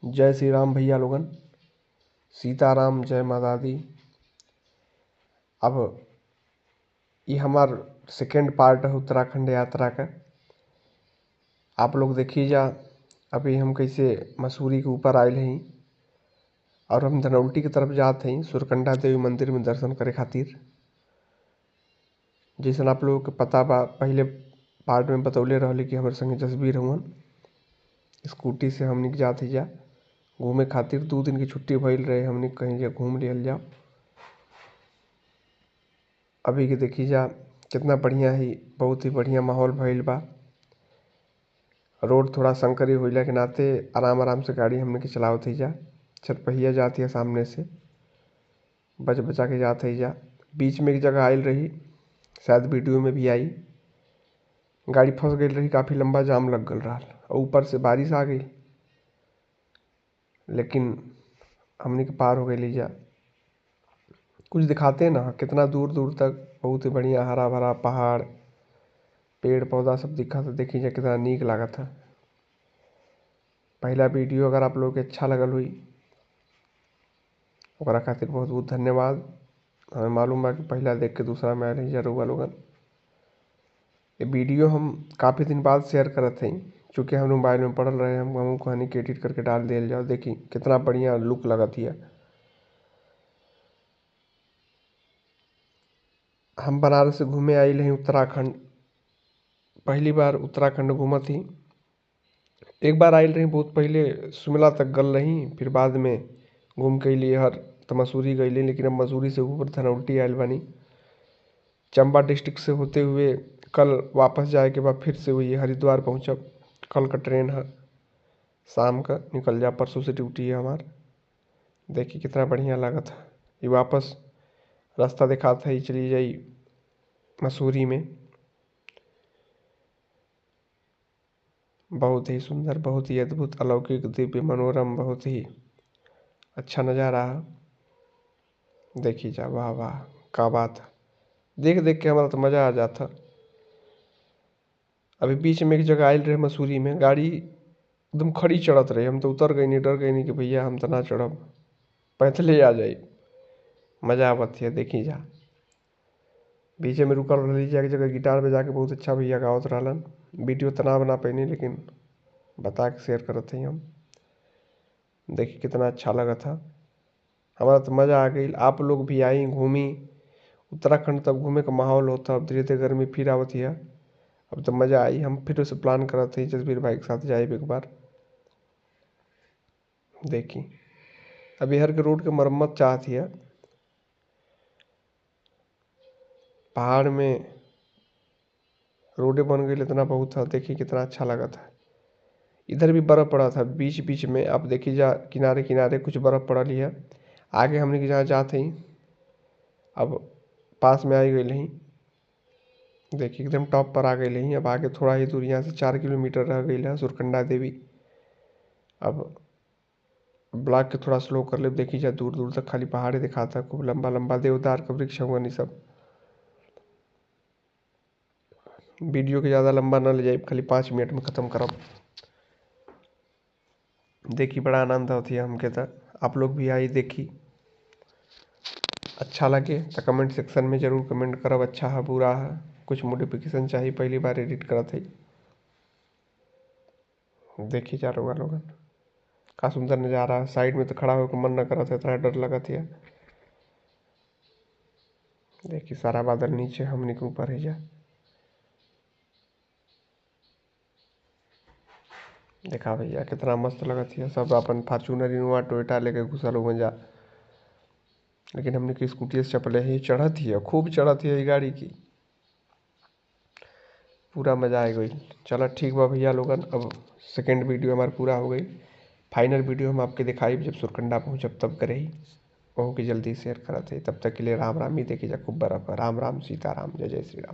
जय श्री राम भैया लोगन, सीताराम, जय माता दी। अब ये हमार सेकेंड पार्ट है उत्तराखंड यात्रा का। आप लोग देखिए जा, अभी हम कैसे मसूरी के ऊपर आए हैं और हम धनौल्टी की तरफ जाते हैं सुरकंडा देवी मंदिर में दर्शन करे खातिर। जैसन आप लोगों के पता बा, पहले पार्ट में बतौले रहले कि हमारे संगे जसबीर हुवन। स्कूटी से हमने जाते जा घूमे खातिर। 2 दिन की छुट्टी भइल रहे, हमने कहीं जा घूम लियल जाओ। अभी के देखी जा कितना बढ़िया ही, बहुत ही बढ़िया माहौल भइल बा। रोड थोड़ा संकरी होइला के नाते आराम आराम से गाड़ी हमने के चलावत ही जा। चरपहिया जाती है सामने से, बच बचा के जाते ही जा। बीच में एक जगह आयल रही, शायद वीडियो में भी आई, गाड़ी फंस गई रही, काफ़ी लंबा जाम लग गल रहा और ऊपर से बारिश आ गई, लेकिन हमने के पार हो गई लीजा। कुछ दिखाते हैं ना, कितना दूर दूर तक बहुत ही बढ़िया हरा भरा पहाड़, पेड़ पौधा सब दिखा था। देखी जा कितना नीक लगा था। पहला वीडियो अगर आप लोग के अच्छा लगल हुई ओकरा खातिर बहुत बहुत धन्यवाद। हमें मालूम बा कि पहला देख के दूसरा में आए जरूर लोगन। ये वीडियो हम काफ़ी दिन बाद शेयर करत हई, चूँकि हम मोबाइल में पढ़ल रहे, हम कहनी कि एडिट करके डाल दिया जाओ। देखी कितना बढ़िया लुक लगत है। हम बनारस से घूमे आइल हैं उत्तराखंड। पहली बार उत्तराखंड घूमत ही। एक बार आइल रही बहुत पहले, शिमला तक गल रही, फिर बाद में घूम के लिए हर तो मसूरी गई, लेकिन अब मसूरी से ऊपर धनौल्टी आइल बानी। चंबा डिस्ट्रिक्ट से होते हुए कल वापस जाए के बाद फिर से वही हरिद्वार पहुँचब। कल का ट्रेन है, शाम का निकल जा, परसों से ड्यूटी है हमार। देखिए कितना बढ़िया लगा था। ये वापस रास्ता दिखाता ही चली जाई मसूरी में। बहुत ही सुंदर, बहुत ही अद्भुत, अलौकिक, दिव्य, मनोरम, बहुत ही अच्छा नज़ारा है। देखी जा, वाह वाह, क्या बात है। देख देख के हमारा तो मज़ा आ जाता। अभी बीच में एक जगह आयल रहे मसूरी में, गाड़ी एकदम खड़ी चढ़त रही। हम तो उतर गई नहीं, डर गई नहीं कि भैया हम तो ना चढ़ब, पैदले आ जाए। मज़ा आवत है। देखी जा, बीच में रुकल रही जा एक जगह, गिटार बजा के बहुत अच्छा भैया गावत रहलन। वीडियो तना बना पैनी, लेकिन बता के शेयर करते हैं हम। देखिए कितना अच्छा लगा था, हमारा तो मज़ा आ गई। आप लोग भी आई घूमी उत्तराखंड, तब घूमे का माहौल होता। अब धीरे धीरे गर्मी फिर आवत है, अब तो मज़ा आई। हम फिर उसे प्लान करते हैं जसबीर भाई के साथ जाए एक बार। देखी अभी हर के रोड के मरम्मत चाहती है। पहाड़ में रोडें बन गई, इतना बहुत था। देखिए कितना अच्छा लगा था। इधर भी बर्फ़ पड़ा था बीच बीच में, आप देखिए जा, किनारे किनारे कुछ बर्फ़ पड़ा है। आगे हमने जहाँ जाते ही अब पास में आ गई नहीं। देखिए एकदम टॉप पर आ गई नहीं। अब आगे थोड़ा ही दूर, यहाँ से 4 किलोमीटर रह गई है सुरकंडा देवी। अब ब्लॉक के थोड़ा स्लो कर ले। देखी जा दूर दूर तक खाली पहाड़ी दिखाता, खूब लंबा लंबा देवदार का वृक्ष होगा नहीं सब। वीडियो के ज़्यादा लंबा ना ले जाए, खाली 5 मिनट में ख़त्म करब। देखी बड़ा आनंद होती है हमके तो। आप लोग भी आई, देखी अच्छा लगे तो कमेंट सेक्शन में ज़रूर कमेंट करब, अच्छा है बुरा है, कुछ मॉडिफिकेशन चाहिए, पहली बार एडिट करत है। देखी जा रहा लोगन, का सुंदर नज़ारा है। साइड में तो खड़ा होकर मन न करत है, इतना डर लगत है। देखिए सारा बादल नीचे, हमने के ऊपर है जा। देखा भैया कितना मस्त लगत है। सब अपन फॉर्चूनर इनोवा टोयोटा लेके घुसल हो जा, लेकिन हमने की स्कूटी से चपले ही चढ़त ही, खूब चढ़त ही गाड़ी की। पूरा मज़ा आ गई। चलो ठीक बा भैया लोगन, अब सेकेंड वीडियो हमारी पूरा हो गई। फाइनल वीडियो हम आपके दिखाई जब सुरकंडा पहुँचब तब करे ही, वह की जल्दी शेयर करते। तब तक के लिए राम राम ही। देखी जा खूब बर्फ। राम राम, सीताराम, जय जय श्री राम।